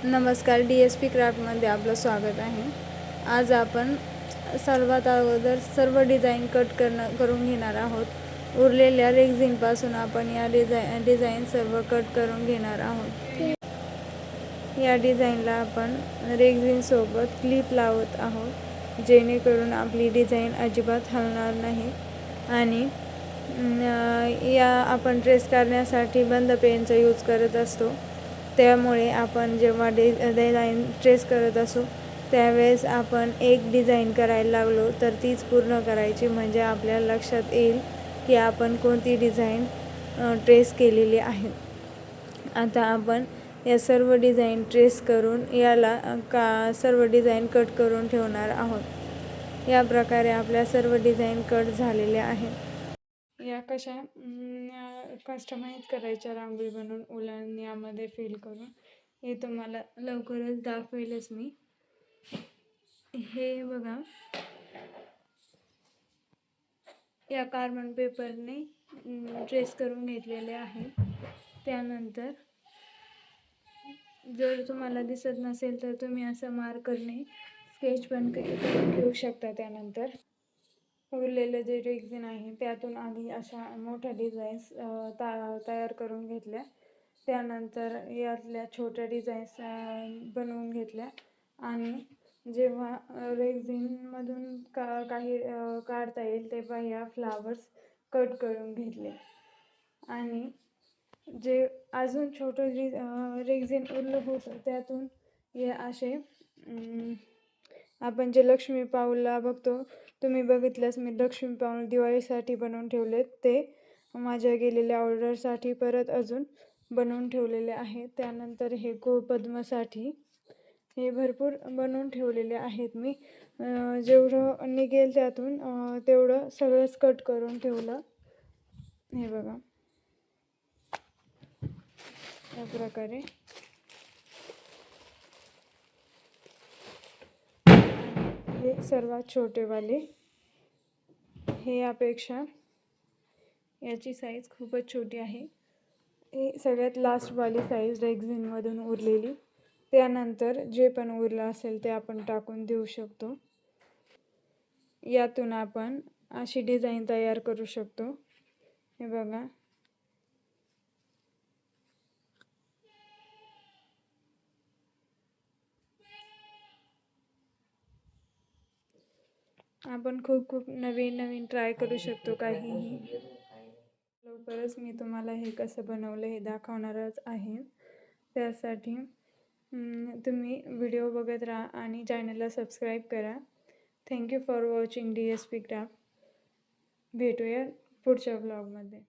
नमस्कार, DSP क्राफ्टमध्ये आपलं स्वागत आहे. आज आपण सर्वात अगोदर सर्व डिझाईन करून घेणार आहोत. उरलेल्या रेक्झिनपासून आपण या डिझाईन सर्व कट करून घेणार आहोत. या डिझाईनला आपण रेक्झिनसोबत क्लिप लावत आहोत, जेणेकरून आपली डिझाईन अजिबात हलणार नाही. आणि या आपण ट्रेस करण्यासाठी बंद पेनचा यूज करत असतो. त्यामुळे आपण जेव्हा डिझाईन ट्रेस करत असू त्यावेळेस आपण एक डिझाईन करायला लागलो तर तीच पूर्ण करायची, म्हणजे आपल्याला लक्षात येईल की आपण कोणती डिझाईन ट्रेस केलेली आहे. आता आपण या सर्व डिझाईन ट्रेस करून याला सर्व डिझाईन कट करून ठेवणार आहोत. या प्रकारे आपल्या सर्व डिझाईन कट झालेल्या आहेत. या कशा कस्टमाइज करायच्या रांगोळी बनवून उलन यामध्ये फिल करून, हे तुम्हाला लवकरच दाखवेलच मी. हे बघा, या कार्बन पेपरने ट्रेस करून घेतलेले आहे. त्यानंतर जर तुम्हाला दिसत नसेल तर तुम्ही असं मार्करने स्केच पण करून घेऊ शकता. त्यानंतर उरलेलं जे रेक्झिन आहे त्यातून आधी अशा मोठ्या डिझाईन्स तयार करून घेतल्या. त्यानंतर यातल्या छोट्या डिझाईन्स बनवून घेतल्या आणि जेव्हा रेक्झिनमधून काही काढता येईल तेव्हा या फ्लावर्स कट करून घेतले. आणि जे अजून छोटं रेक्झिन उरलं होतं त्यातून हे असे आपण जे लक्ष्मी पाऊलला बघतो, तुम्ही बघितल्यास मी लक्ष्मी पाऊल दिवाळीसाठी बनवून ठेवलेत. ते माझ्या गेलेल्या ऑर्डरसाठी परत अजून बनवून ठेवलेले आहेत. त्यानंतर हे गोपद्मसाठी हे भरपूर बनवून ठेवलेले आहेत. मी जेवढं निघेल त्यातून तेवढं सगळंच कट करून ठेवलं. हे बघा, या प्रकारे. हे सर्वात छोटेवाले, हे यापेक्षा याची साईज खूपच छोटी आहे. ही सगळ्यात लास्टवाली साईज रेक्झिनमधून उरलेली. त्यानंतर जे पण उरलं असेल ते आपण टाकून देऊ शकतो. यातून आपण अशी डिझाईन तयार करू शकतो. हे बघा, आपण खूप नवीन ट्राय करू शकतो काहीही. लवकरच मी तुम्हाला हे कसं बनवलं हे दाखवणारच आहे. त्यासाठी तुम्ही व्हिडिओ बघत राहा आणि चॅनलला सबस्क्राईब करा. Thank you for watching DSP craft. भेटूया पुढच्या ब्लॉगमध्ये.